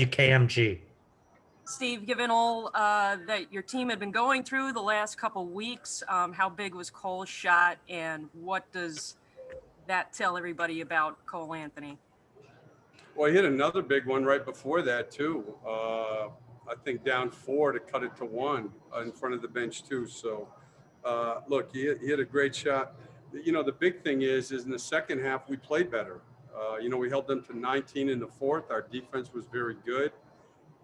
WKMG. Steve, given all that your team had been going through the last couple weeks, how big was Cole's shot, and what does that tell everybody about Cole Anthony? Well, he hit another big one right before that too. I think down 4 to cut it to 1 in front of the bench too. So, look, he hit a great shot. You know, the big thing is in the second half we played better. We held them to 19 in the fourth. Our defense was very good,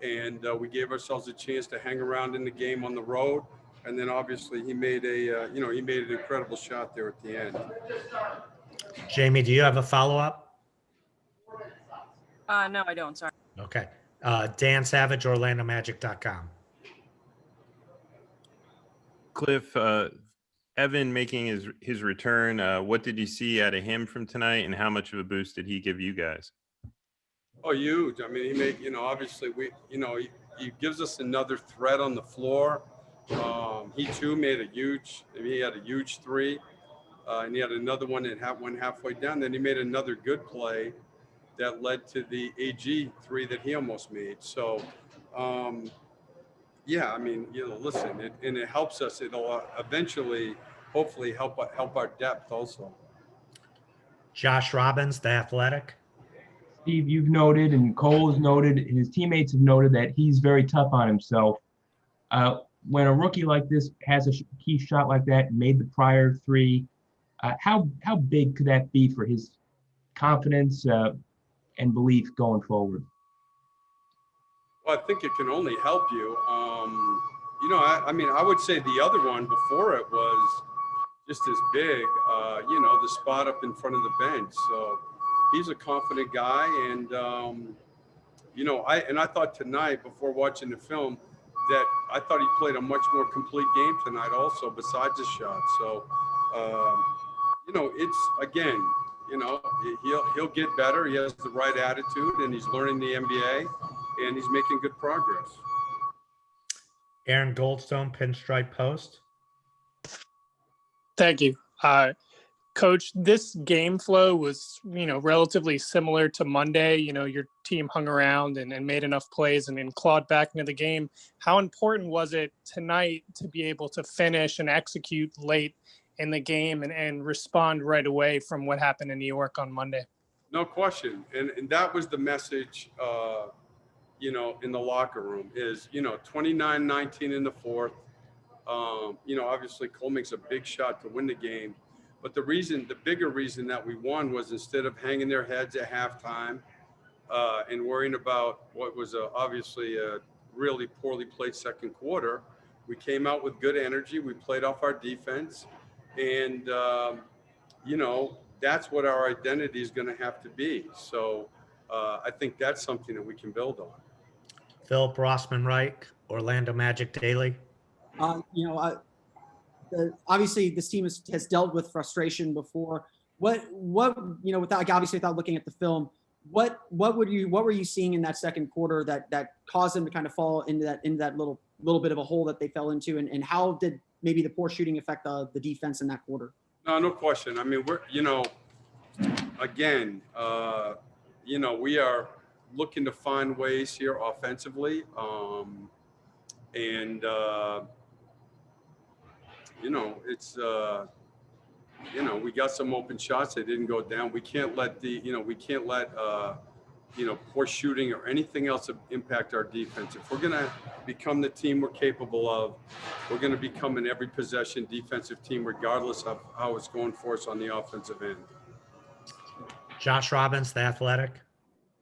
and we gave ourselves a chance to hang around in the game on the road. And then obviously he made an incredible shot there at the end. Jamie, do you have a follow-up? No, I don't. Sorry. Okay. Dan Savage, OrlandoMagic.com. Cliff, Evan making his return. What did you see out of him from tonight, and how much of a boost did he give you guys? Oh, huge. I mean, he made, obviously he gives us another threat on the floor. He too he had a huge three, and he had another one that went halfway down. Then he made another good play that led to the AG three that he almost made. So, yeah, I mean, listen, it helps us. It'll eventually, hopefully, help our depth also. Josh Robbins, The Athletic. Steve, you've noted, and Cole has noted, and his teammates have noted that he's very tough on himself. When a rookie like this has a key shot like that and made the prior three, how big could that be for his confidence and belief going forward? Well, I think it can only help you. I would say the other one before it was just as big, the spot up in front of the bench. So he's a confident guy. And, I thought tonight before watching the film that I thought he played a much more complete game tonight also besides the shot. So, it's, again, he'll get better. He has the right attitude, and he's learning the NBA, and he's making good progress. Aaron Goldstone, Pinstripe Post. Thank you. Coach, this game flow was, relatively similar to Monday. Your team hung around and made enough plays and clawed back into the game. How important was it tonight to be able to finish and execute late in the game and respond right away from what happened in New York on Monday? No question. And that was the message, in the locker room is, 29-19 in the fourth. Obviously Cole makes a big shot to win the game. But the bigger reason that we won was instead of hanging their heads at halftime and worrying about what was obviously a really poorly played second quarter, we came out with good energy. We played off our defense. And, that's what our identity is going to have to be. So I think that's something that we can build on. Philip Rossman-Reich, Orlando Magic Daily. Obviously this team has dealt with frustration before. Without looking at the film, what were you seeing in that second quarter that caused them to kind of fall into that little bit of a hole that they fell into, and how did maybe the poor shooting affect the defense in that quarter? No question. I mean, we are looking to find ways here offensively, we got some open shots that didn't go down. We can't let poor shooting or anything else impact our defense. If we're going to become the team we're capable of, we're going to become an every possession defensive team, regardless of how it's going for us on the offensive end. Josh Robbins, The Athletic.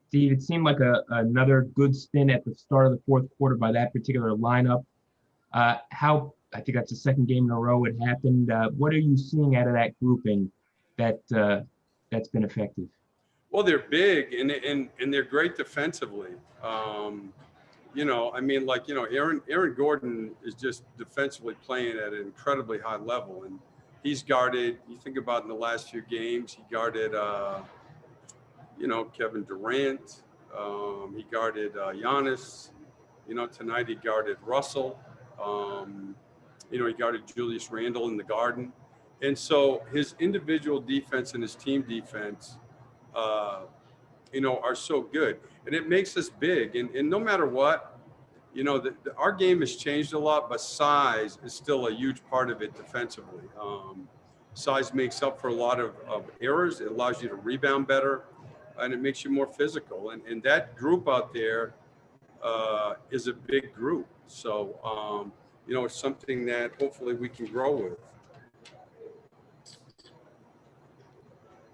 Steve, it seemed like another good stint at the start of the fourth quarter by that particular lineup. I think that's the second game in a row it happened. What are you seeing out of that grouping that's been effective? Well, they're big and they're great defensively. Aaron Gordon is just defensively playing at an incredibly high level, and he's guarded. You think about in the last few games, he guarded, Kevin Durant. He guarded Giannis. Tonight he guarded Russell. He guarded Julius Randle in the Garden. And so his individual defense and his team defense, are so good. and it makes us big. And no matter what, you know, our game has changed a lot, but size is still a huge part of it defensively. Size makes up for a lot of errors. It allows you to rebound better, and it makes you more physical. And that group out there is a big group. So, you know, it's something that hopefully we can grow with.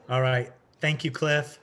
All right. Thank you, Cliff.